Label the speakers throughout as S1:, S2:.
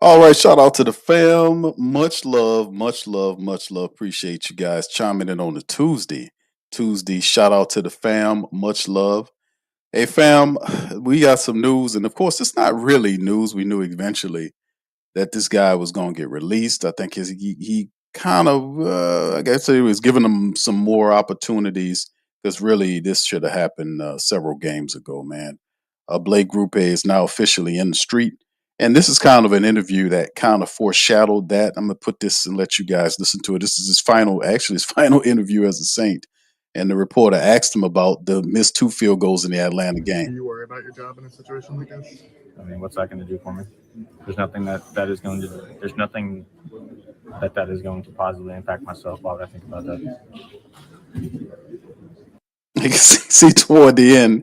S1: All right, shout out to the fam. Much love, much love, much love. Appreciate you guys chiming in on the Tuesday. Tuesday, shout out to the fam. Much love. Hey, fam, we got some news, and of course, it's not really news. We knew eventually that this guy was going to get released. I think he kind of, I guess, he was giving him some more opportunities because really this should have happened several games ago, man. Blake Grupe is now officially in the street. And this is kind of an interview that kind of foreshadowed that. I'm going to put this and let you guys listen to it. This is his final interview as a Saint. And the reporter asked him about the missed two field goals in the Atlanta
S2: Do
S1: game.
S2: you worry about your job in a situation like this?
S3: I mean, what's that going to do for me? There's nothing that is going to. There's nothing that is going to positively impact myself. Why would I think about that?
S1: You can see toward the end,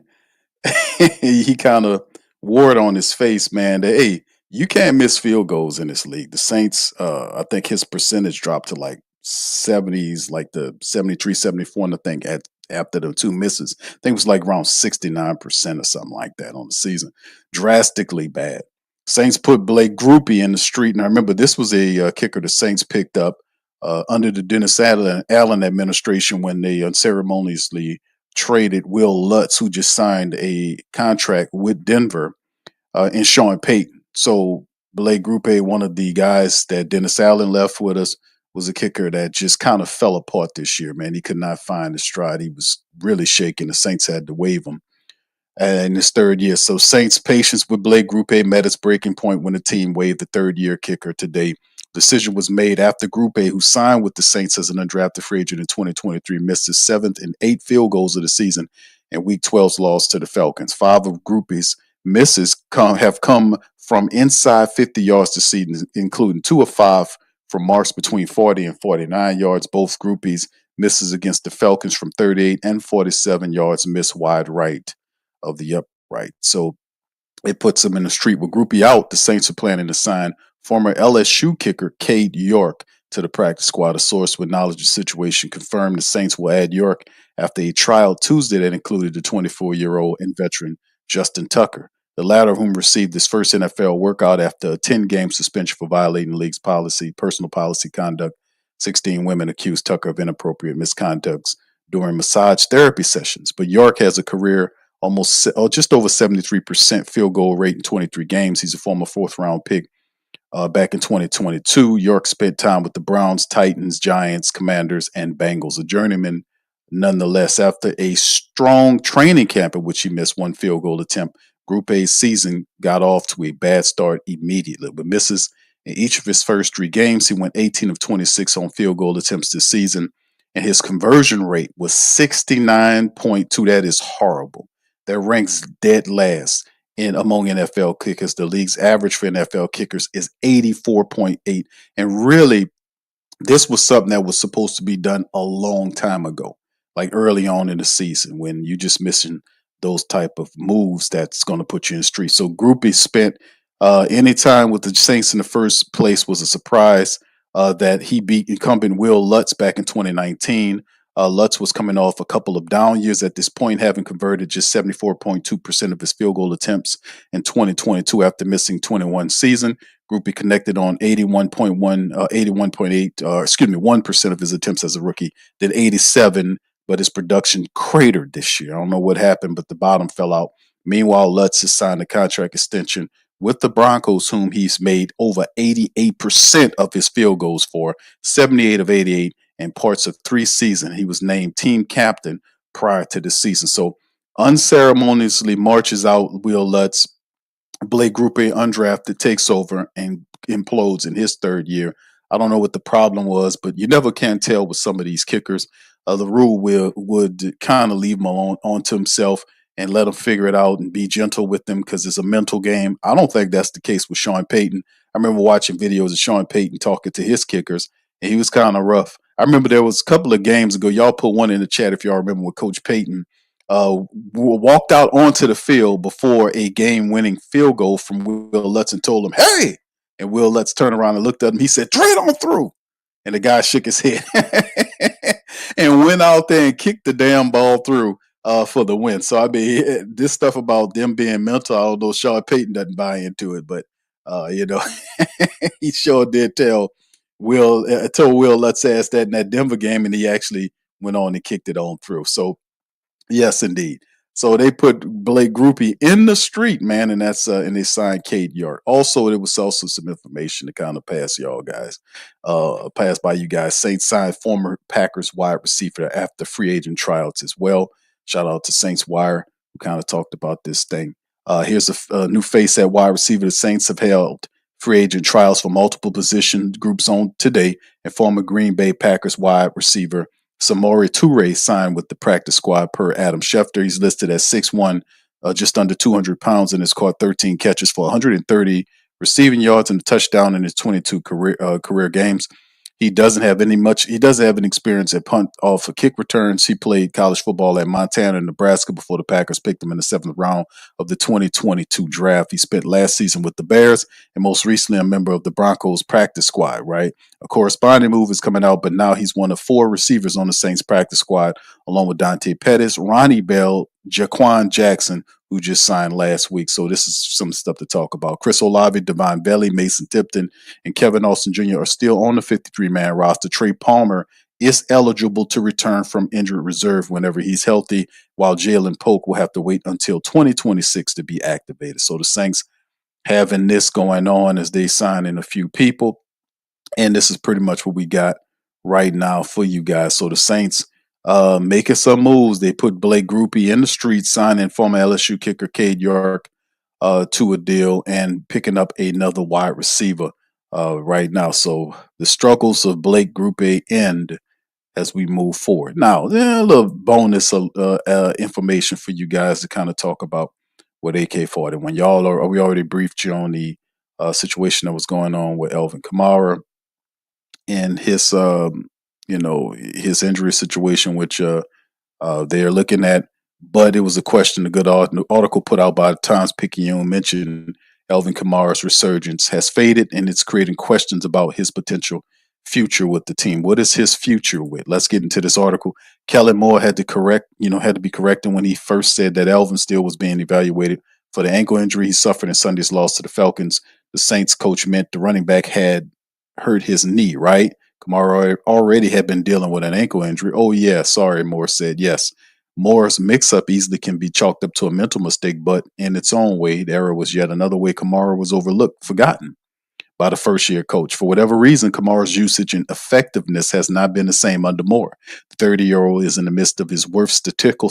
S1: he kind of wore it on his face, man, that hey, you can't miss field goals in this league. The Saints, I think his percentage dropped to like 70s, like the 73, 74, and I think after the two misses. I think it was like around 69% or something like that on the season. Drastically bad. Saints put Blake Grupe in the street. And I remember this was a kicker the Saints picked up under the Dennis Allen administration when they unceremoniously traded Will Lutz, who just signed a contract with Denver, and Sean Payton. So Blake Grupe, one of the guys that Dennis Allen left with us, was a kicker that just kind of fell apart this year, man. He could not find his stride. He was really shaking. The Saints had to waive him in his third year. So Saints' patience with Blake Grupe met its breaking point when the team waived the third-year kicker today. Decision was made after Grupe, who signed with the Saints as an undrafted free agent in 2023, missed his seventh and eighth field goals of the season in Week 12's loss to the Falcons. Five of Grupe's misses have come from inside 50 yards this season, including two of five from marks between 40 and 49 yards. Both Grupe's misses against the Falcons from 38 and 47 yards missed wide right of the upright. So it puts him in the street. With Grupe out, the Saints are planning to sign former LSU kicker Cade York to the practice squad. A source with knowledge of the situation confirmed the Saints will add York after a trial Tuesday that included the 24-year-old and veteran Justin Tucker, the latter of whom received his first NFL workout after a 10-game suspension for violating the league's personal policy conduct. 16 women accused Tucker of inappropriate misconducts during massage therapy sessions. But York has a career just over 73% field goal rate in 23 games. He's a former fourth-round pick back in 2022. York spent time with the Browns, Titans, Giants, Commanders, and Bengals. A journeyman, nonetheless, after a strong training camp in which he missed one field goal attempt. Grupe's season got off to a bad start immediately, but misses in each of his first three games. He went 18 of 26 on field goal attempts this season, and his conversion rate was 69.2. That is horrible. That ranks dead last in among NFL kickers. The league's average for NFL kickers is 84.8. And really, this was something that was supposed to be done a long time ago, like early on in the season when you just missing those type of moves that's going to put you in the street. So Grupe spent any time with the Saints in the first place was a surprise that he beat incumbent Will Lutz back in 2019. Lutz was coming off a couple of down years at this point, having converted just 74.2% of his field goal attempts in 2022 after missing 21 season. Grupe connected on 1% of his attempts as a rookie, did 87, but his production cratered this year. I don't know what happened, but the bottom fell out. Meanwhile, Lutz has signed a contract extension with the Broncos, whom he's made over 88% of his field goals for, 78 of 88 in parts of three seasons. He was named team captain prior to the season. So unceremoniously marches out Will Lutz. Blake Grupe, undrafted, takes over and implodes in his third year. I don't know what the problem was, but you never can tell with some of these kickers. The rule would kind of leave him alone onto himself and let him figure it out and be gentle with them because it's a mental game. I don't think that's the case with Sean Payton. I remember watching videos of Sean Payton talking to his kickers, and he was kind of rough. I remember there was a couple of games ago. Y'all put one in the chat if y'all remember with Coach Payton walked out onto the field before a game-winning field goal from Will Lutz and told him, "Hey!" And Will Lutz turned around and looked at him. He said, "Trade on through." And the guy shook his head and went out there and kicked the damn ball through for the win. So I mean, this stuff about them being mental, although Sean Payton doesn't buy into it, but You know, he sure did tell Will, let's ask that in that Denver game, and he actually went on and kicked it on through. So yes, indeed. So they put Blake Grupe in the street, man, and and they signed Cade York. Also, there was also some information to kind of pass y'all guys, pass by you guys. Saints signed former Packers wide receiver after free agent tryouts as well. Shout out to Saints Wire, who kind of talked about this thing. Here's a new face at wide receiver. The Saints have held free agent trials for multiple position groups on today, and former Green Bay Packers wide receiver Samori Toure signed with the practice squad per Adam Schefter. He's listed as 6'1", just under 200 pounds, and has caught 13 catches for 130 receiving yards and a touchdown in his 22 career games. He doesn't have any experience at punt off of kick returns. He played college football at Montana and Nebraska before the Packers picked him in the 7th round of the 2022 draft. He spent last season with the Bears and most recently a member of the Broncos practice squad, right? A corresponding move is coming out, but now he's one of 4 receivers on the Saints practice squad, along with Dante Pettis, Ronnie Bell, Jaquan Jackson, who just signed last week. So this is some stuff to talk about. Chris Olave, Devon Belly, Mason Tipton, and Kevin Austin Jr. are still on the 53-man roster. Trey Palmer is eligible to return from injured reserve whenever he's healthy, while Jalen Polk will have to wait until 2026 to be activated. So the Saints having this going on as they sign in a few people. And this is pretty much what we got right now for you guys. So the Saints making some moves. They put Blake Grupe in the street, signing former LSU kicker Cade York to a deal, and picking up another wide receiver right now. So the struggles of Blake Grupe end as we move forward. Now, a little bonus information for you guys to kind of talk about with AK-40. We already briefed you on the situation that was going on with Alvin Kamara and his injury situation, which they are looking at. But it was a question. A good article put out by the Times-Picayune mentioned Alvin Kamara's resurgence has faded, and it's creating questions about his potential future with the team. What is his future with? Let's get into this article. Kellen Moore had to be corrected when he first said that Alvin still was being evaluated for the ankle injury he suffered in Sunday's loss to the Falcons. The Saints coach meant the running back had hurt his knee, right? Kamara already had been dealing with an ankle injury. Oh, yeah, sorry, Moore said. Yes. Moore's mix-up easily can be chalked up to a mental mistake, but in its own way, the error was yet another way Kamara was forgotten by the first-year coach. For whatever reason, Kamara's usage and effectiveness has not been the same under Moore. The 30-year-old is in the midst of his worst statistical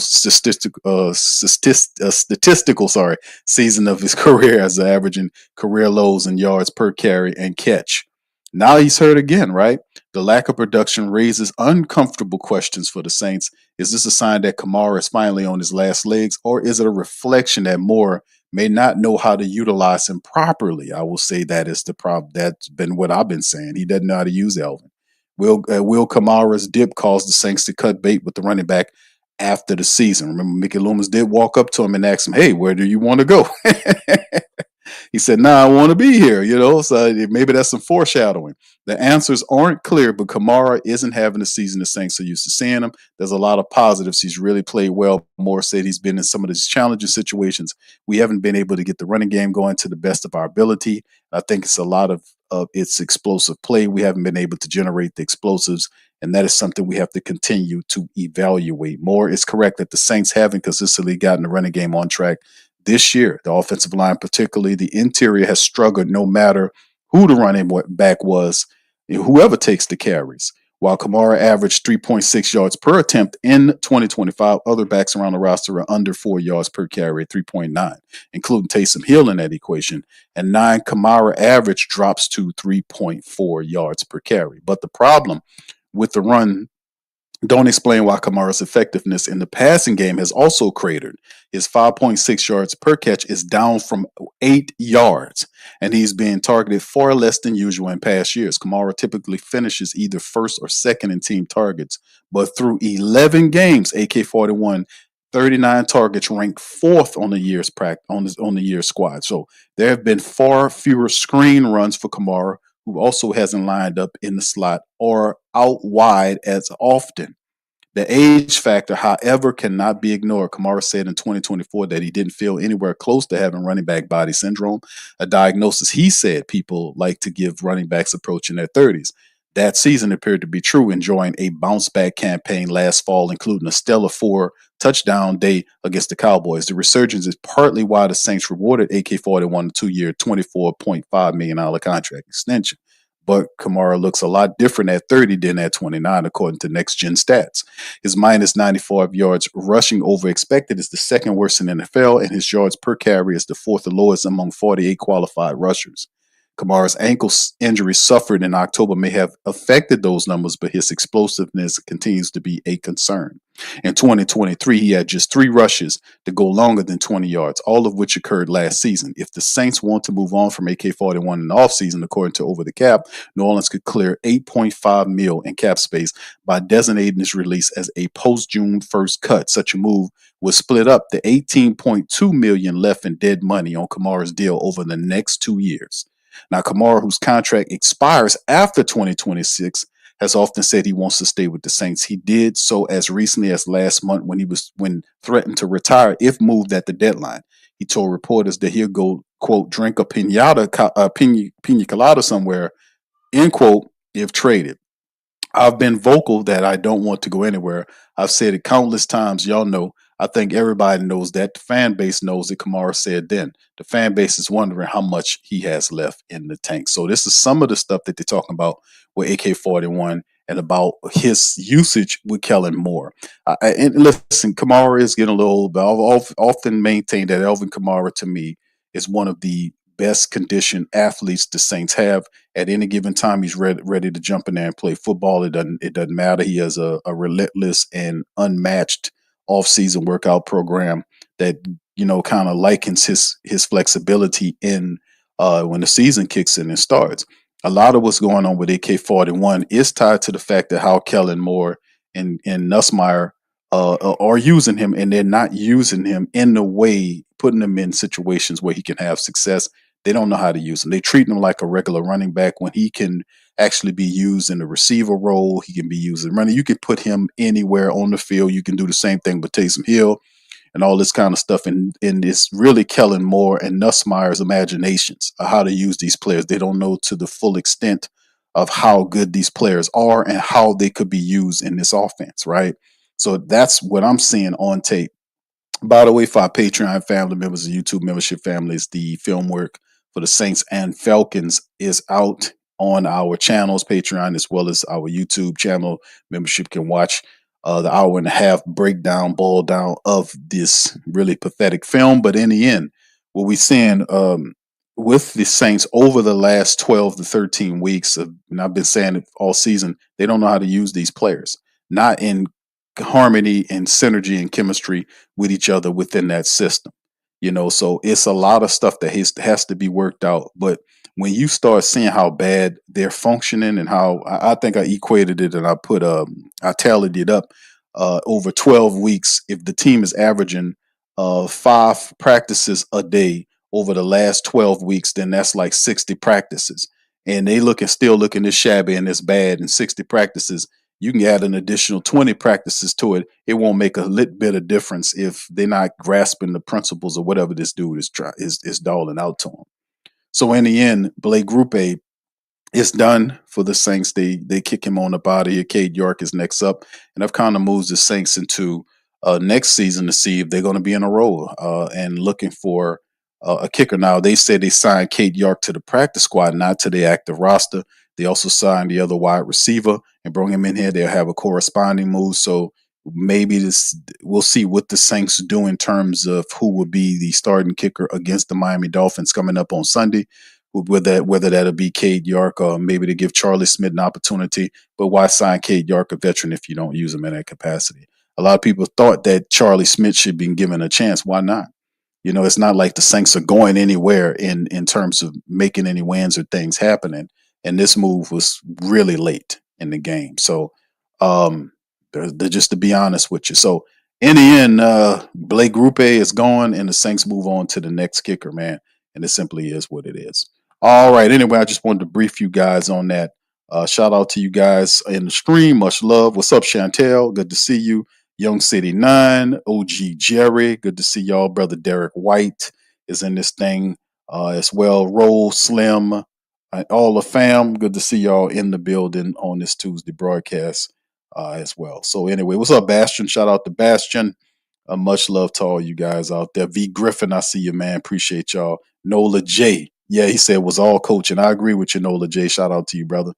S1: season of his career, as averaging career lows in yards per carry and catch. Now he's hurt again, right? The lack of production raises uncomfortable questions for the Saints. Is this a sign that Kamara is finally on his last legs, or is it a reflection that Moore may not know how to utilize him properly? I will say that is the problem. That's been what I've been saying. He doesn't know how to use Alvin. Will Kamara's dip cause the Saints to cut bait with the running back after the season? Remember, Mickey Loomis did walk up to him and ask him, "Hey, where do you want to go?" He said, "Nah, I want to be here," so maybe that's some foreshadowing. The answers aren't clear, but Kamara isn't having the season the Saints are used to seeing him. There's a lot of positives. He's really played well. Moore said he's been in some of these challenging situations. We haven't been able to get the running game going to the best of our ability. I think it's a lot of its explosive play. We haven't been able to generate the explosives, and that is something we have to continue to evaluate. Moore is correct that the Saints haven't consistently gotten the running game on track this year. The offensive line, particularly the interior, has struggled no matter who the running back was, whoever takes the carries. While Kamara averaged 3.6 yards per attempt in 2025, other backs around the roster are under 4 yards per carry at 3.9, including Taysom Hill in that equation. And 9 Kamara average drops to 3.4 yards per carry. But the problem with the run don't explain why Kamara's effectiveness in the passing game has also cratered. His 5.6 yards per catch is down from 8 yards, and he's being targeted far less than usual in past years. Kamara typically finishes either first or second in team targets, but through 11 games, AK-41, 39 targets, ranked fourth on the year's on the year's squad. So there have been far fewer screen runs for Kamara, who also hasn't lined up in the slot or out wide as often. The age factor, however, cannot be ignored. Kamara said in 2024 that he didn't feel anywhere close to having running back body syndrome, a diagnosis he said people like to give running backs approaching their 30s. That season appeared to be true, enjoying a bounce back campaign last fall, including a stellar 4-touchdown day against the Cowboys. The resurgence is partly why the Saints rewarded AK-41 a 2-year, $24.5 million contract extension. But Kamara looks a lot different at 30 than at 29, according to Next Gen Stats. His minus 95 yards rushing over expected is the second worst in the NFL, and his yards per carry is the fourth lowest among 48 qualified rushers. Kamara's ankle injury suffered in October may have affected those numbers, but his explosiveness continues to be a concern. In 2023, he had just 3 rushes to go longer than 20 yards, all of which occurred last season. If the Saints want to move on from AK-41 in the offseason, according to Over the Cap, New Orleans could clear $8.5 million in cap space by designating his release as a post-June 1st cut. Such a move would split up the $18.2 million left in dead money on Kamara's deal over the next 2 years. Now, Kamara, whose contract expires after 2026, has often said he wants to stay with the Saints. He did so as recently as last month when threatened to retire if moved at the deadline. He told reporters that he'll go, quote, drink a pina colada somewhere, end quote, if traded. I've been vocal that I don't want to go anywhere. I've said it countless times. Y'all know. I think everybody knows that. The fan base knows that. Kamara said then. The fan base is wondering how much he has left in the tank. So this is some of the stuff that they're talking about with AK-41 and about his usage with Kellen Moore. And listen, Kamara is getting a little old, but I've often maintained that Alvin Kamara, to me, is one of the best conditioned athletes the Saints have. At any given time, he's ready to jump in there and play football. It doesn't matter. He has a relentless and unmatched off-season workout program that kind of likens his flexibility in when the season kicks in and starts. A lot of what's going on with AK-41 is tied to the fact that how Kellen Moore and Nussmeier are using him, and they're not using him in the way, putting him in situations where he can have success. They don't know how to use him. They treat him like a regular running back when he can actually be used in the receiver role. He can be used in running. You can put him anywhere on the field. You can do the same thing with Taysom Hill and all this kind of stuff. And it's really Kellen Moore and Nussmeier's imaginations of how to use these players. They don't know to the full extent of how good these players are and how they could be used in this offense, right? So that's what I'm seeing on tape. By the way, for our Patreon family members and YouTube membership families, the film work for the Saints and Falcons is out on our channels, Patreon, as well as our YouTube channel. Membership can watch the hour and a half breakdown, ball down of this really pathetic film. But in the end, what we're seeing with the Saints over the last 12 to 13 weeks, and I've been saying it all season, they don't know how to use these players, not in harmony and synergy and chemistry with each other within that system. So it's a lot of stuff that has to be worked out. But when you start seeing how bad they're functioning and how I think I equated it and I tallied it up over 12 weeks, if the team is averaging 5 practices a day over the last 12 weeks, then that's like 60 practices. And they still looking this shabby and this bad in 60 practices. You can add an additional 20 practices to it. It won't make a little bit of difference if they're not grasping the principles of whatever this dude is doling out to them. So in the end, Blake Grupe is done for the Saints. They kick him on the body. Cade York is next up, and I've kind of moved the Saints into next season to see if they're going to be in a row and looking for a kicker. Now they said they signed Cade York to the practice squad, not to the active roster. They also signed the other wide receiver and bring him in here. They'll have a corresponding move. So maybe we'll see what the Saints do in terms of who will be the starting kicker against the Miami Dolphins coming up on Sunday. Whether that'll be Cade York or maybe to give Charlie Smith an opportunity. But why sign Cade York, a veteran, if you don't use him in that capacity? A lot of people thought that Charlie Smith should be given a chance. Why not? It's not like the Saints are going anywhere in terms of making any wins or things happening. And this move was really late in the game. So just to be honest with you. So in the end, Blake Grupe is gone and the Saints move on to the next kicker, man. And it simply is what it is. All right. Anyway, I just wanted to brief you guys on that. Shout out to you guys in the stream. Much love. What's up, Chantel? Good to see you. Young City 9, OG Jerry. Good to see y'all. Brother Derek White is in this thing as well. Roll Slim, all the fam. Good to see y'all in the building on this Tuesday broadcast as well. So anyway, what's up, Bastion? Shout out to Bastion. Much love to all you guys out there. V Griffin, I see you, man. Appreciate y'all. Nola J. Yeah, he said it was all coaching. I agree with you, Nola J. Shout out to you, brother.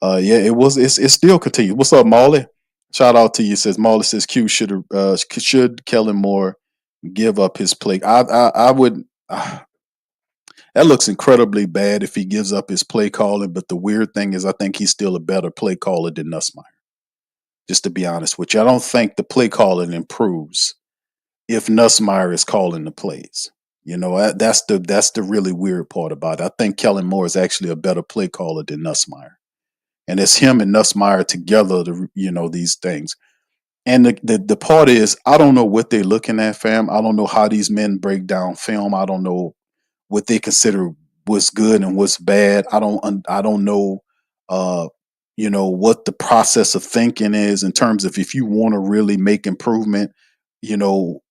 S1: Yeah, it was. It still continues. What's up, Molly? Shout out to you. Says Molly says Q should Kellen Moore give up his play. I would. That looks incredibly bad if he gives up his play calling. But the weird thing is, I think he's still a better play caller than Nussmeier. Just to be honest with you, I don't think the play calling improves if Nussmeier is calling the plays. You know, that's the really weird part about it. I think Kellen Moore is actually a better play caller than Nussmeier. And it's him and Nussmeier together to, these things. And the part is, I don't know what they're looking at, fam. I don't know how these men break down film. I don't know what they consider what's good and what's bad. I don't know, uh, what the process of thinking is in terms of if you want to really make improvement, you know,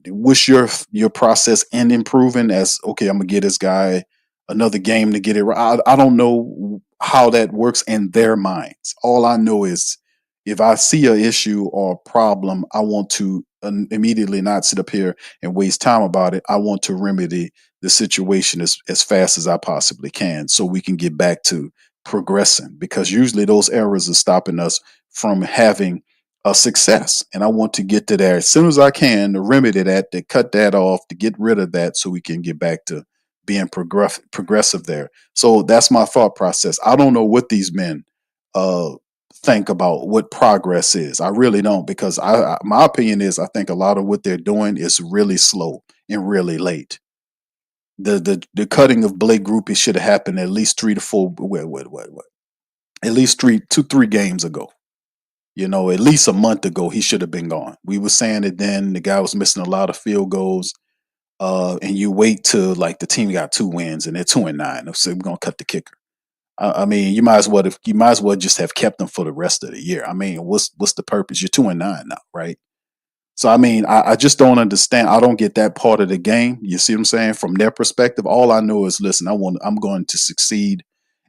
S1: what's your process in improving as, okay, I'm gonna get this guy another game to get it right. I don't know how that works in their minds. All I know is if I see an issue or a problem, I want to immediately not sit up here and waste time about it. I want to remedy the situation as fast as I possibly can so we can get back to progressing, because usually those errors are stopping us from having a success. And I want to get to there as soon as I can to remedy that, to cut that off, to get rid of that so we can get back to being progressive there. So that's my thought process. I don't know what these men uh, think about what progress is. I really don't, because my opinion is I think a lot of what they're doing is really slow and really late. The cutting of Blake Grupe should have happened at least 3 to 4 what at least 3 games ago. At least a month ago he should have been gone. We were saying it then. The guy was missing a lot of field goals. And you wait till like the team got 2 wins and they're 2-9. So we're gonna cut the kicker. I mean, you might as well just have kept them for the rest of the year. I mean, what's the purpose? You're 2-9 now, right? So I mean, I just don't understand. I don't get that part of the game. You see what I'm saying? From their perspective, all I know is, listen, I'm going to succeed,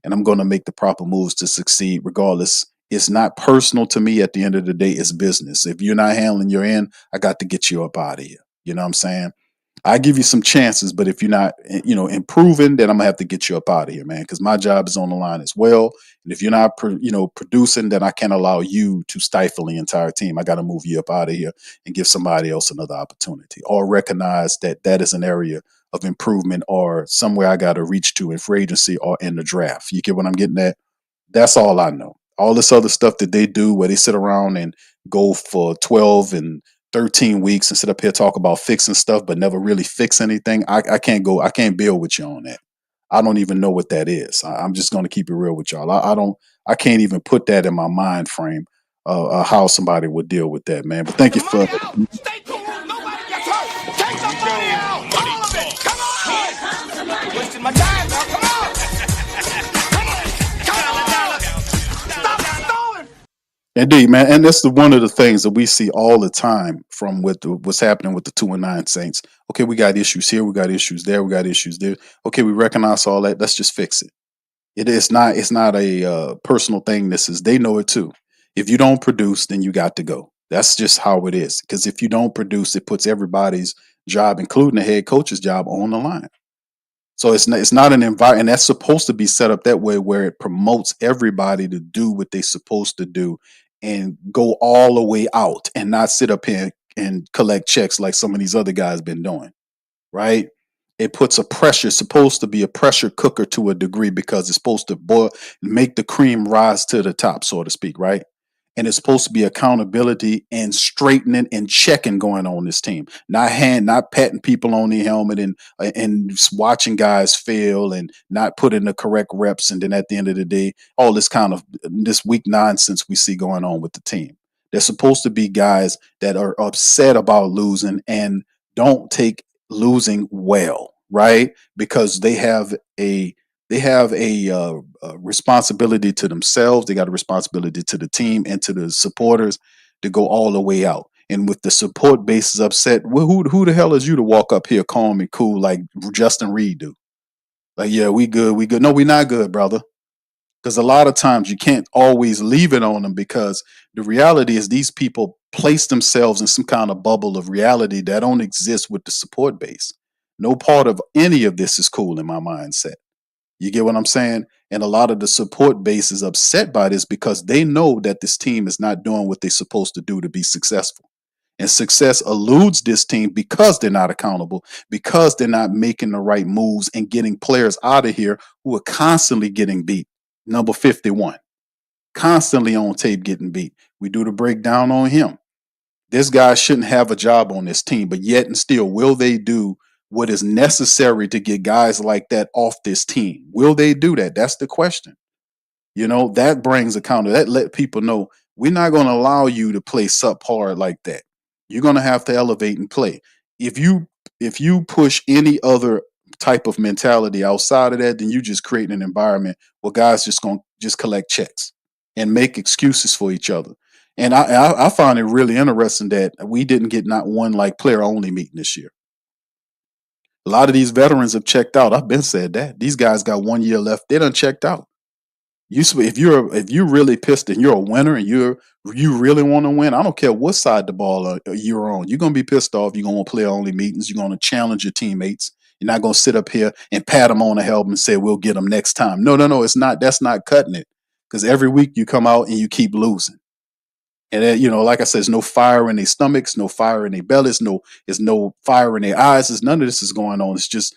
S1: and I'm going to make the proper moves to succeed, regardless. It's not personal to me. At the end of the day, it's business. If you're not handling your end, I got to get you up out of here. You know what I'm saying? I give you some chances, but if you're not, improving, then I'm gonna have to get you up out of here, man, because my job is on the line as well. And if you're not, producing, then I can't allow you to stifle the entire team. I got to move you up out of here and give somebody else another opportunity, or recognize that that is an area of improvement or somewhere I got to reach to in free agency or in the draft. You get what I'm getting at? That's all I know. All this other stuff that they do where they sit around and go for 12 and 13 weeks and sit up here talk about fixing stuff but never really fix anything. I can't build with you on that. I don't even know what that is. I'm just going to keep it real with y'all. I can't even put that in my mind frame how somebody would deal with that, man. But thank you for
S4: Stay cool. Nobody gets hurt. Take the money out. All of it. Come on. Wasting my time now. Come on. Come on. Stop stalling.
S1: Indeed, man, and that's one of the things that we see all the time from what's happening with the 2-9 Saints. Okay, we got issues here, we got issues there, we got issues there. Okay, we recognize all that. Let's just fix it. It's not a personal thing. They know it too. If you don't produce, then you got to go. That's just how it is. Because if you don't produce, it puts everybody's job, including the head coach's job, on the line. So it's not an environment, and that's supposed to be set up that way where it promotes everybody to do what they're supposed to do and go all the way out and not sit up here and collect checks like some of these other guys been doing, right? It puts supposed to be a pressure cooker to a degree, because it's supposed to boil, make the cream rise to the top, so to speak, right? And it's supposed to be accountability and straightening and checking going on this team, not patting people on the helmet and just watching guys fail and not putting the correct reps. And then at the end of the day, all this kind of this weak nonsense we see going on with the team. There's supposed to be guys that are upset about losing and don't take losing well, right? Because they have They have a responsibility to themselves. They got a responsibility to the team and to the supporters to go all the way out. And with the support base is upset, who the hell is you to walk up here calm and cool like Justin Reed do? Like, yeah, we good, we good. No, we not good, brother. Because a lot of times you can't always leave it on them because the reality is these people place themselves in some kind of bubble of reality that don't exist with the support base. No part of any of this is cool in my mindset. You get what I'm saying? And a lot of the support base is upset by this because they know that this team is not doing what they're supposed to do to be successful. And success eludes this team because they're not accountable, because they're not making the right moves and getting players out of here who are constantly getting beat. Number 51, constantly on tape getting beat. We do the breakdown on him. This guy shouldn't have a job on this team, but yet and still, will they do what is necessary to get guys like that off this team? Will they do that? That's the question. You know, that brings accountability. That let people know we're not going to allow you to play subpar like that. You're going to have to elevate and play. If you push any other type of mentality outside of that, then you just create an environment where guys just going to just collect checks and make excuses for each other. And I find it really interesting that we didn't get not one like player only meeting this year. A lot of these veterans have checked out. I've been said that these guys got 1 year left. They done checked out. If you're really pissed and you're a winner and you really want to win, I don't care what side the ball you're on. You're gonna be pissed off. You're gonna want player only meetings. You're gonna challenge your teammates. You're not gonna sit up here and pat them on the helmet and say we'll get them next time. No, no, no. It's not. That's not cutting it. Because every week you come out and you keep losing. And then, like I said, there's no fire in their stomachs, no fire in their bellies, there's no fire in their eyes. There's none of this is going on. It's just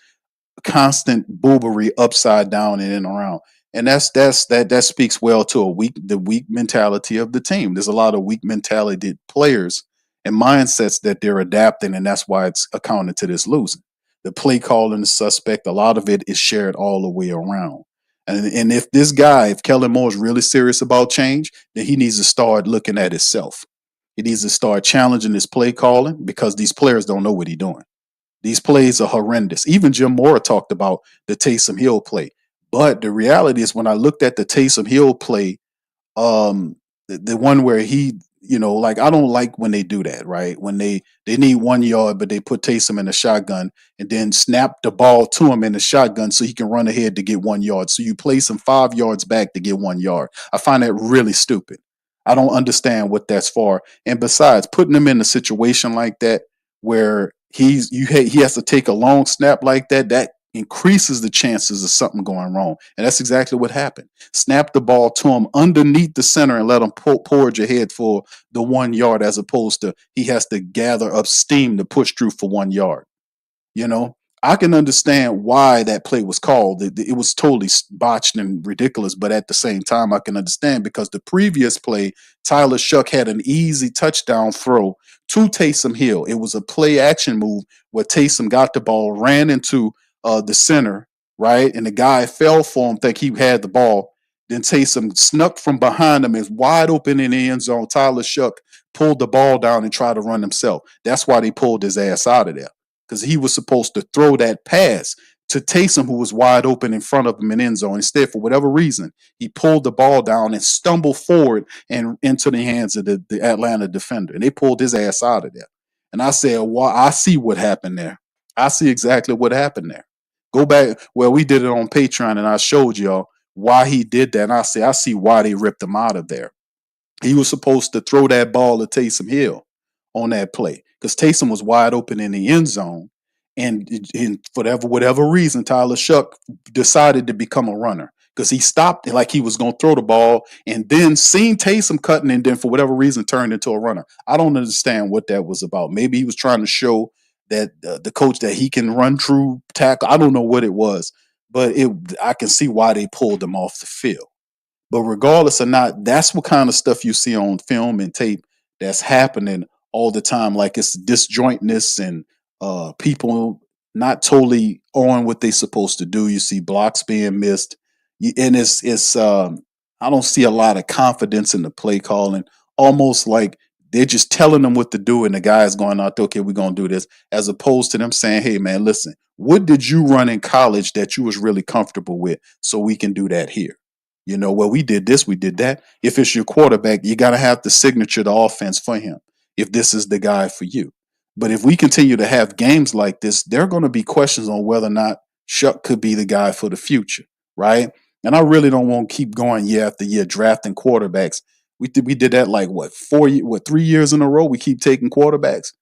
S1: constant boobery upside down and in and around. And that speaks well to the weak mentality of the team. There's a lot of weak mentality players and mindsets that they're adapting, and that's why it's accounted to this losing. The play calling is suspect. A lot of it is shared all the way around. And if Kellen Moore is really serious about change, then he needs to start looking at himself. He needs to start challenging his play calling because these players don't know what he's doing. These plays are horrendous. Even Jim Mora talked about the Taysom Hill play. But the reality is when I looked at the Taysom Hill play, the one where he, like I don't like when they do that, right? When they need 1 yard, but they put Taysom in a shotgun and then snap the ball to him in the shotgun so he can run ahead to get 1 yard. So you place him 5 yards back to get 1 yard. I find that really stupid. I don't understand what that's for. And besides, putting him in a situation like that where he has to take a long snap like that increases the chances of something going wrong. And that's exactly what happened. Snap the ball to him underneath the center and let him forge ahead for the 1 yard as opposed to he has to gather up steam to push through for 1 yard. I can understand why that play was called. It was totally botched and ridiculous, but at the same time, I can understand because the previous play, Tyler Shuck had an easy touchdown throw to Taysom Hill. It was a play action move where Taysom got the ball, ran into the center, right? And the guy fell for him, think he had the ball. Then Taysom snuck from behind him, is wide open in the end zone. Tyler Shuck pulled the ball down and tried to run himself. That's why they pulled his ass out of there. Because he was supposed to throw that pass to Taysom, who was wide open in front of him in end zone. Instead, for whatever reason, he pulled the ball down and stumbled forward and into the hands of the Atlanta defender. And they pulled his ass out of there. And I said, well, I see what happened there. I see exactly what happened there. Go back. Well, we did it on Patreon, and I showed y'all why he did that. And I see why they ripped him out of there. He was supposed to throw that ball to Taysom Hill on that play because Taysom was wide open in the end zone. And for whatever reason, Tyler Shuck decided to become a runner because he stopped like he was going to throw the ball and then seen Taysom cutting and then for whatever reason turned into a runner. I don't understand what that was about. Maybe he was trying to show that the coach that he can run true tackle. I don't know what it was, but I can see why they pulled him off the field. But regardless or not, that's what kind of stuff you see on film and tape that's happening all the time. Like it's disjointness and people not totally on what they're supposed to do. You see blocks being missed, and it's I don't see a lot of confidence in the play calling. Almost like they're just telling them what to do, and the guy's going out there, okay, we're gonna do this, as opposed to them saying, hey man, listen, what did you run in college that you was really comfortable with, so we can do that here? Well, we did this, we did that. If it's your quarterback, you gotta have the signature, the offense for him, if this is the guy for you. But if we continue to have games like this, there are going to be questions on whether or not Shuck could be the guy for the future, right? And I really don't want to keep going year after year drafting quarterbacks. We did that like what 3 years in a row. We keep taking quarterbacks,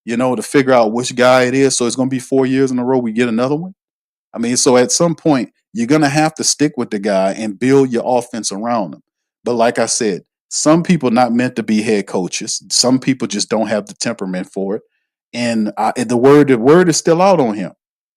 S1: to figure out which guy it is. So it's going to be 4 years in a row we get another one. I mean, so at some point, you're going to have to stick with the guy and build your offense around him. But like I said, some people not meant to be head coaches. Some people just don't have the temperament for it. And the word is still out on him,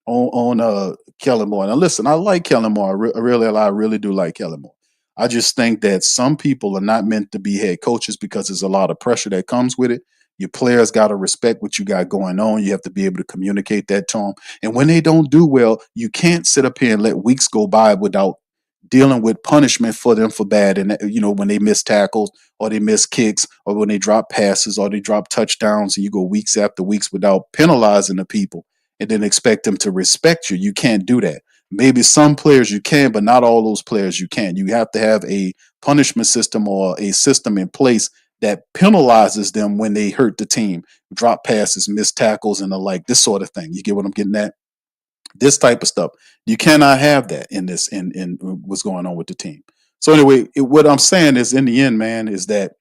S1: on Kellen Moore. Now, listen, I like Kellen Moore. I really do like Kellen Moore. I just think that some people are not meant to be head coaches because there's a lot of pressure that comes with it. Your players got to respect what you got going on. You have to be able to communicate that to them. And when they don't do well, you can't sit up here and let weeks go by without dealing with punishment for them for bad. And when they miss tackles or they miss kicks or when they drop passes or they drop touchdowns, and you go weeks after weeks without penalizing the people and then expect them to respect you. You can't do that. Maybe some players you can, but not all those players you can. You have to have a punishment system or a system in place that penalizes them when they hurt the team, drop passes, miss tackles, and the like, this sort of thing. You get what I'm getting at? This type of stuff. You cannot have that in what's going on with the team. So anyway, what I'm saying is, in the end, man, is that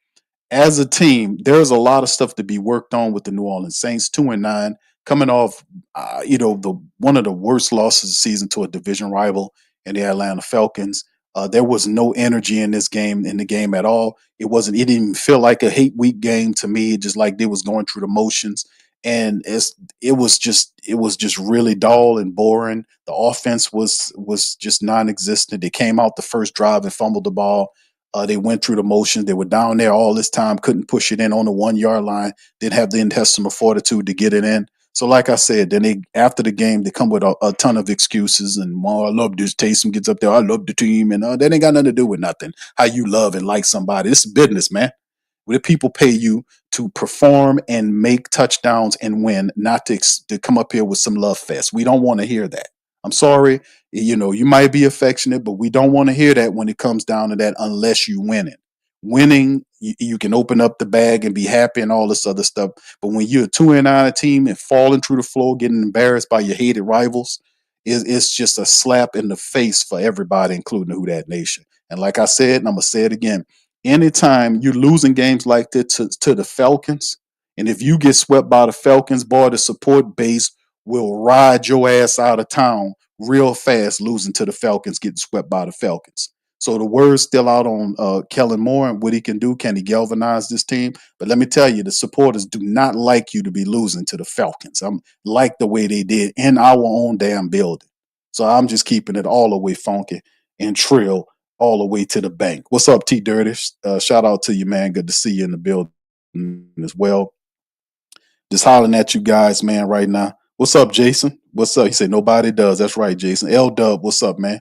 S1: as a team, there's a lot of stuff to be worked on with the New Orleans Saints, 2-9, coming off, the one of the worst losses of the season to a division rival in the Atlanta Falcons. There was no energy in the game at all. It wasn't. It didn't even feel like a hate week game to me. Just like they was going through the motions, and it was just really dull and boring. The offense was just non-existent. They came out the first drive and fumbled the ball. They went through the motions. They were down there all this time, couldn't push it in on the 1 yard line. Didn't have the intestinal fortitude to get it in. So, like I said, then after the game, they come with a ton of excuses. And I love this. Taysom gets up there. I love the team, and that ain't got nothing to do with nothing. How you love and like somebody. This is business, man. Where people pay you to perform and make touchdowns and win, not to come up here with some love fest. We don't want to hear that. I'm sorry. You might be affectionate, but we don't want to hear that when it comes down to that unless you win it. Winning, you can open up the bag and be happy and all this other stuff. But when you're a 2-9 team and falling through the floor, getting embarrassed by your hated rivals, it's just a slap in the face for everybody, including the Who Dat Nation. And like I said, and I'm going to say it again, anytime you're losing games like this to the Falcons, and if you get swept by the Falcons, boy, the support base will ride your ass out of town real fast, losing to the Falcons, getting swept by the Falcons. So the word's still out on Kellen Moore and what he can do. Can he galvanize this team? But let me tell you, the supporters do not like you to be losing to the Falcons. I'm like the way they did in our own damn building. So I'm just keeping it all the way funky and trill all the way to the bank. What's up, T Dirty? Shout out to you, man. Good to see you in the building as well. Just hollering at you guys, man, right now. What's up, Jason? What's up? He said nobody does. That's right, Jason. L Dub, what's up, man?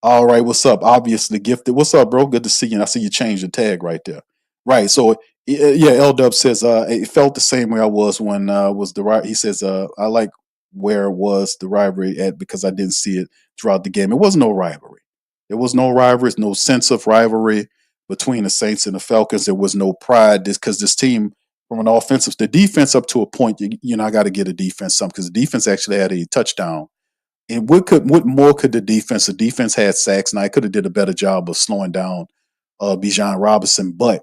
S1: All right, what's up? Obviously gifted. What's up, bro? Good to see you. And I see you changed the tag right there. Right. So yeah, L Dub says it felt the same way I was when was the right. He says I like where it was the rivalry at because I didn't see it throughout the game. It was no rivalry. There was no rivalry. No sense of rivalry between the Saints and the Falcons. There was no pride because this team, from an offensive, the defense up to a point, I got to get a defense some because the defense actually had a touchdown. And what more could the defense? The defense had sacks, and I could have did a better job of slowing down Bijan Robinson, but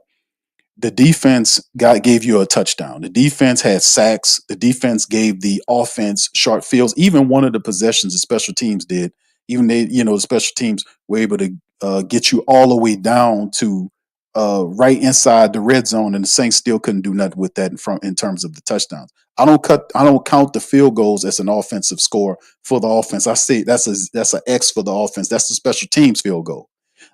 S1: the defense gave you a touchdown. The defense had sacks. The defense gave the offense short fields. Even one of the possessions the special teams did. Even the special teams were able to get you all the way down to right inside the red zone, and the Saints still couldn't do nothing with that in terms of the touchdowns. I don't count the field goals as an offensive score for the offense. I say that's an X for the offense. That's the special teams field goal.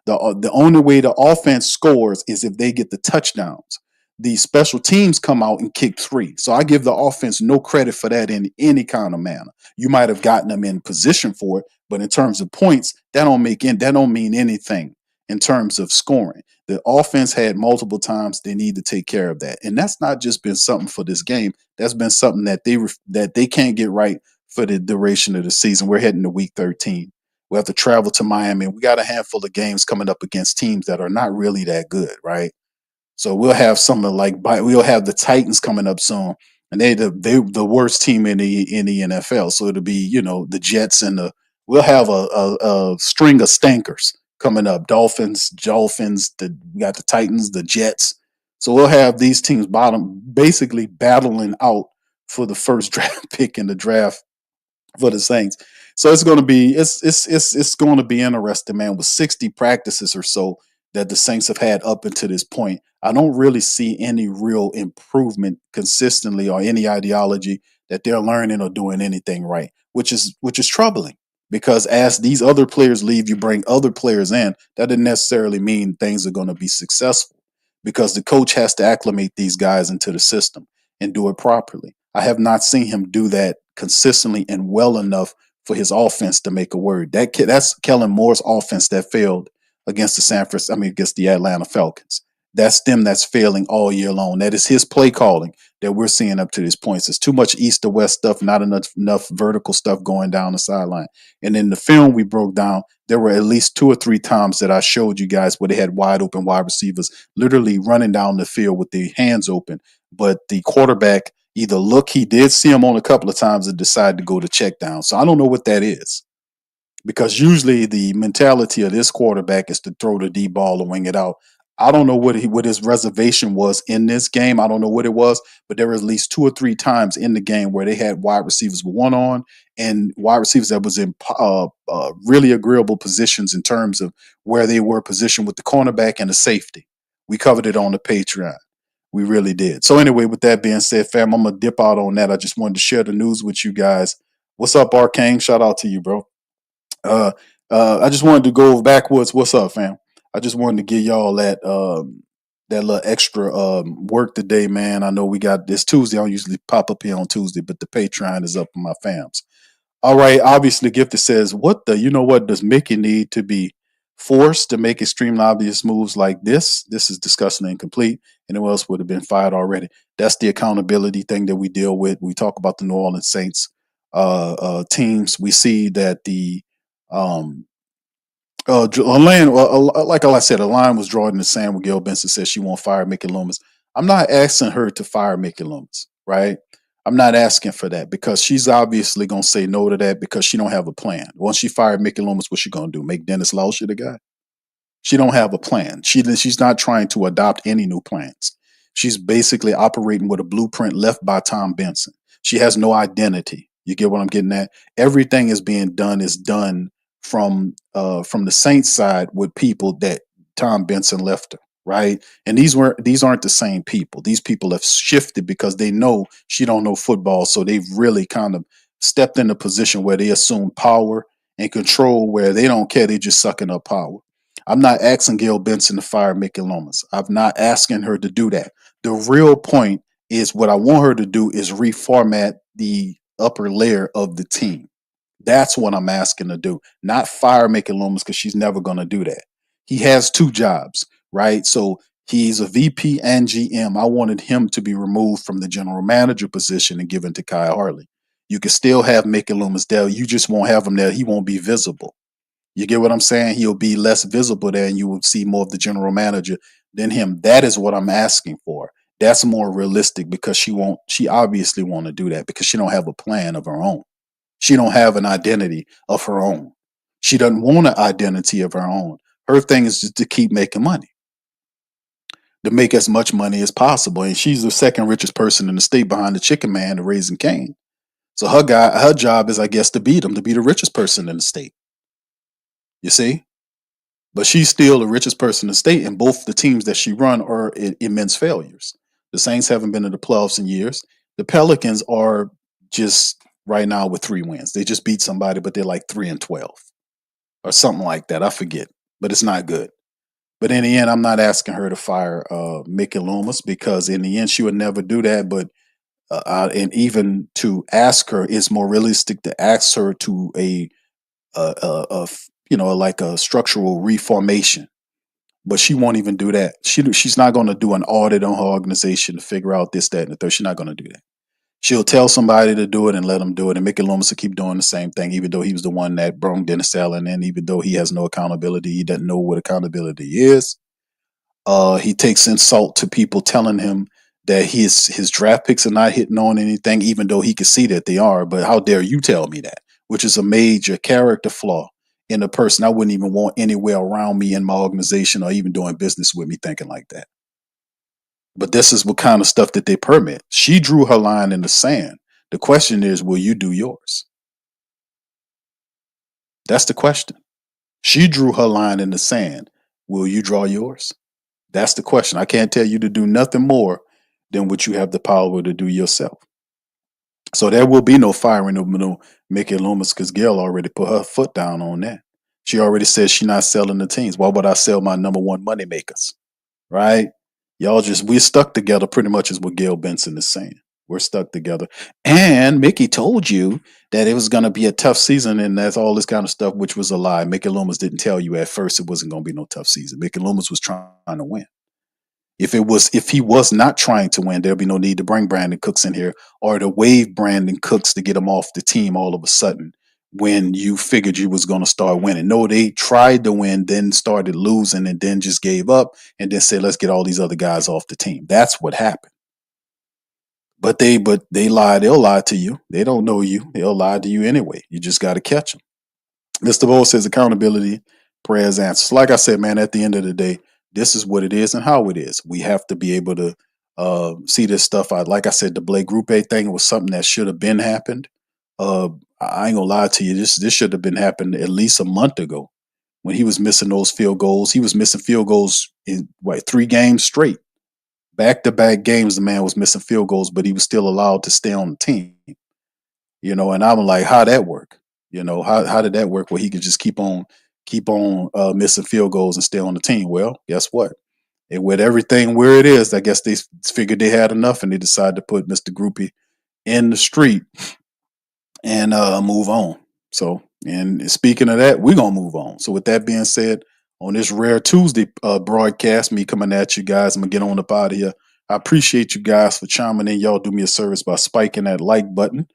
S1: The only way the offense scores is if they get the touchdowns. The special teams come out and kick 3. So I give the offense no credit for that in any kind of manner. You might have gotten them in position for it, but in terms of points, that don't mean anything in terms of scoring. The offense had multiple times they need to take care of that, and that's not just been something for this game. That's been something that they can't get right for the duration of the season. We're heading to week 13. We have to travel to Miami, and we got a handful of games coming up against teams that are not really that good, right? So we'll have something like we'll have the Titans coming up soon, and they the worst team in the NFL. So it'll be the Jets and we'll have a string of stankers coming up. Dolphins, we got the Titans, the Jets. So we'll have these teams basically battling out for the first draft pick in the draft for the Saints. So it's going to be interesting, man. With 60 practices or so that the Saints have had up until this point, I don't really see any real improvement consistently or any ideology that they're learning or doing anything right, which is troubling. Because as these other players leave, you bring other players in. That doesn't necessarily mean things are going to be successful because the coach has to acclimate these guys into the system and do it properly. I have not seen him do that consistently and well enough for his offense to make a word. That's Kellen Moore's offense that failed against against the Atlanta Falcons. That's them that's failing all year long. That is his play calling that we're seeing up to this point. It's too much east to west stuff, not enough vertical stuff going down the sideline. And in the film we broke down, there were at least 2 or 3 times that I showed you guys where they had wide open wide receivers literally running down the field with their hands open. But the quarterback he did see him on a couple of times and decided to go to check down. So I don't know what that is. Because usually the mentality of this quarterback is to throw the deep ball and wing it out. I don't know what his reservation was in this game. I don't know what it was, but there were at least 2 or 3 times in the game where they had wide receivers with one on and wide receivers that was in really agreeable positions in terms of where they were positioned with the cornerback and the safety. We covered it on the Patreon. We really did. So anyway, with that being said, fam, I'm going to dip out on that. I just wanted to share the news with you guys. What's up, Arcane? Shout out to you, bro. I just wanted to go backwards. What's up, fam? I just wanted to give y'all that little extra work today, man. I know we got this Tuesday. I don't usually pop up here on Tuesday, but the Patreon is up for my fams. All right, obviously, Gifted says, what does Mickey need to be forced to make extremely obvious moves like this? This is disgusting and incomplete. Anyone else would have been fired already. That's the accountability thing that we deal with. We talk about the New Orleans Saints teams. We see that the like I said, a line was drawn in the sand when Gail Benson says she won't fire Mickey Loomis. I'm not asking her to fire Mickey Loomis, right? I'm not asking for that because she's obviously going to say no to that because she don't have a plan. Once she fired Mickey Loomis, what's she going to do? Make Dennis Lauscher the guy? She don't have a plan. She's not trying to adopt any new plans. She's basically operating with a blueprint left by Tom Benson. She has no identity. You get what I'm getting at? Everything is done from the Saints side with people that Tom Benson left her, right? And these aren't the same people. These people have shifted because they know she don't know football, so they've really kind of stepped in a position where they assume power and control where they don't care. They just sucking up power. I'm not asking Gail Benson to fire Mickey Loomis. I'm not asking her to do that. The real point is what I want her to do is reformat the upper layer of the team. That's what I'm asking to do, not fire Mickey Loomis because she's never going to do that. He has 2 jobs, right? So he's a VP and GM. I wanted him to be removed from the general manager position and given to Kyle Hartley. You can still have Mickey Loomis there. You just won't have him there. He won't be visible. You get what I'm saying? He'll be less visible there and you will see more of the general manager than him. That is what I'm asking for. That's more realistic because she obviously won't do that because she don't have a plan of her own. She don't have an identity of her own. She doesn't want an identity of her own. Her thing is just to keep making money, to make as much money as possible. And she's the second richest person in the state behind the Chicken Man and Raising Cane. So her job is, I guess, to beat him, to be the richest person in the state. You see? But she's still the richest person in the state, and both the teams that she run are immense failures. The Saints haven't been in the playoffs in years. The Pelicans are just right now with 3 wins. They just beat somebody, but they're like 3-12 or something like that. I forget, but it's not good. But in the end, I'm not asking her to fire Mickey Loomis because in the end, she would never do that. But and even to ask her, it's more realistic to ask her to like a structural reformation But she won't even do that. She's not going to do an audit on her organization to figure out this, that, and the third. She's not going to do that. She'll tell somebody to do it and let them do it. And Mickey Loomis will keep doing the same thing, even though he was the one that brung Dennis Allen in, even though he has no accountability. He doesn't know what accountability is. He takes insult to people telling him that his draft picks are not hitting on anything, even though he can see that they are. But how dare you tell me that? Which is a major character flaw in a person I wouldn't even want anywhere around me in my organization or even doing business with me thinking like that. But this is what kind of stuff that they permit. She drew her line in the sand. The question is, will you do yours? That's the question. She drew her line in the sand. Will you draw yours? That's the question. I can't tell you to do nothing more than what you have the power to do yourself. So there will be no firing of no Mickey Loomis because Gail already put her foot down on that. She already said she's not selling the teams. Why would I sell my number one money makers? Right? We're stuck together pretty much is what Gail Benson is saying. We're stuck together. And Mickey told you that it was going to be a tough season and that's all this kind of stuff, which was a lie. Mickey Loomis didn't tell you at first it wasn't going to be no tough season. Mickey Loomis was trying to win. If he was not trying to win, there'd be no need to bring Brandon Cooks in here or to waive Brandon Cooks to get him off the team all of a sudden when you figured you was going to start winning. No, they tried to win, then started losing and then just gave up and then said, let's get all these other guys off the team. That's what happened. But they lie. They'll lie to you. They don't know you. They'll lie to you anyway. You just got to catch them. Mr. Bo says accountability, prayers, answers. Like I said, man, at the end of the day, this is what it is and how it is. We have to be able to see this stuff out. Like I said, the Blake Grupe thing was something that should have been happened. I ain't gonna lie to you. This should have been happened at least a month ago when he was missing those field goals. He was missing field goals in 3 games straight. Back-to-back games, the man was missing field goals, but he was still allowed to stay on the team. And I'm like, how'd that work? How did that work where he could just keep on missing field goals and stay on the team? Well, guess what? And with everything where it is, I guess they figured they had enough and they decided to put Mr. Grupe in the street and move on. So, and speaking of that, we're going to move on. So with that being said, on this Rare Tuesday broadcast, me coming at you guys, I'm going to get on up out of here. I appreciate you guys for chiming in. Y'all do me a service by spiking that like button.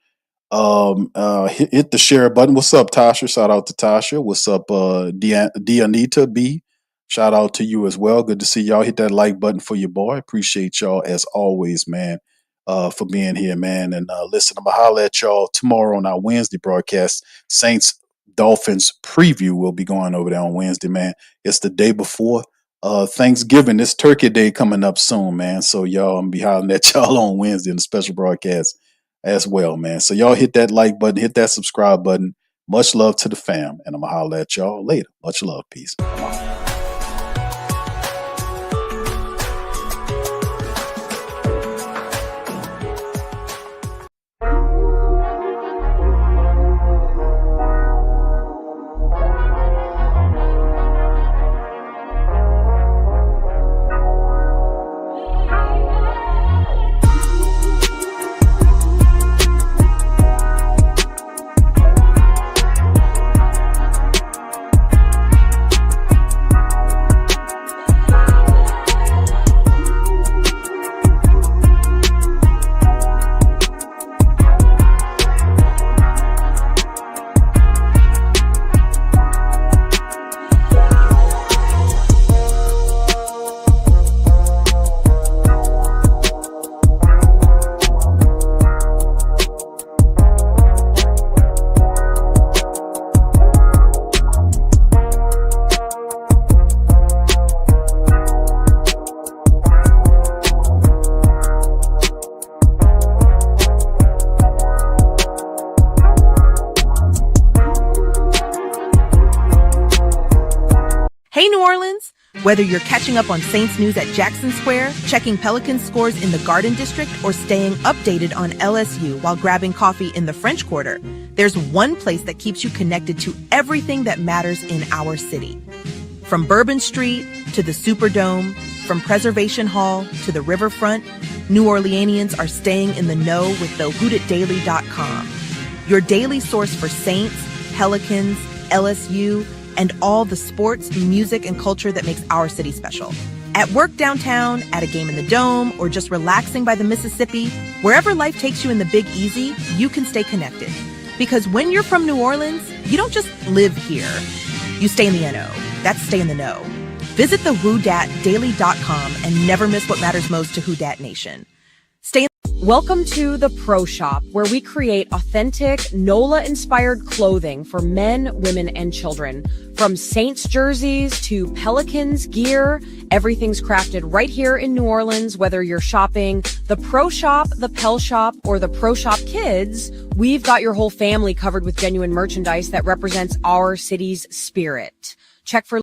S1: Hit the share button. What's up, Tasha? Shout out to Tasha. What's up, Dianita B? Shout out to you as well. Good to see y'all. Hit that like button for your boy. Appreciate y'all as always, man, for being here, man. And listen, I'm gonna holler at y'all tomorrow on our Wednesday broadcast. Saints Dolphins preview will be going over there on Wednesday, man. It's the day before Thanksgiving. It's Turkey Day coming up soon, man. So y'all, I'm gonna be hollering at y'all on Wednesday in the special broadcast as well, man. So y'all hit that like button, hit that subscribe button. Much love to the fam, and I'm gonna holler at y'all later. Much love, peace.
S5: Hey, New Orleans! Whether you're catching up on Saints news at Jackson Square, checking Pelicans scores in the Garden District, or staying updated on LSU while grabbing coffee in the French Quarter, there's one place that keeps you connected to everything that matters in our city. From Bourbon Street to the Superdome, from Preservation Hall to the Riverfront, New Orleanians are staying in the know with the whodatdaily.com. Your daily source for Saints, Pelicans, LSU, and all the sports, music, and culture that makes our city special. At work downtown, at a game in the Dome, or just relaxing by the Mississippi, wherever life takes you in the Big Easy, you can stay connected. Because when you're from New Orleans, you don't just live here. You stay in the NO. That's stay in the know. Visit the WhoDatDaily.com and never miss what matters most to Who Dat Nation.
S6: Welcome to the Pro Shop, where we create authentic NOLA-inspired clothing for men, women, and children. From Saints jerseys to Pelicans gear, everything's crafted right here in New Orleans. Whether you're shopping the Pro Shop, the Pel Shop, or the Pro Shop Kids, we've got your whole family covered with genuine merchandise that represents our city's spirit. Check for